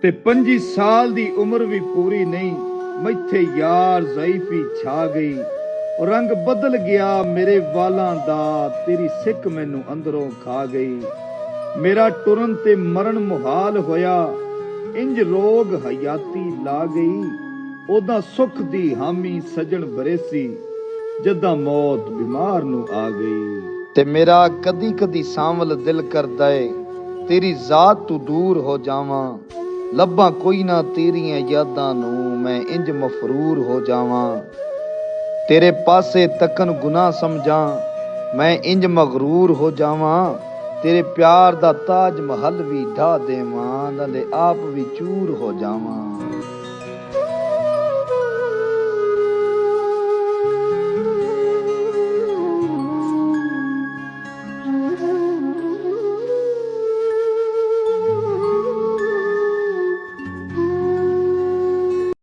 ते 25 साल दी उम्र भी पूरी नहीं, मैथे यार ज़عیفی छा गई। और रंग बदल गया मेरे वालां दा, तेरी सिक मैनू अंदरों खा गई। मेरा टुरन ते मरण मुहाल होया, इंज रोग हयाती ला गई। ओदा सुख दी हामी सजन बरेसी, जदा मौत बीमार नू आ गई। ते मेरा कदी कदी सांवल दिल करदा ए, तेरी जात तू दूर हो जावां। लब्बां कोई ना तेरियां यादां नू, मैं इंज मफरूर हो जावां। तेरे पासे तकन गुनाह समझां, मैं इंज मगरूर हो जावां। तेरे प्यार दा ताज महल भी ढा देवां, नाले आप भी चूर हो जावां।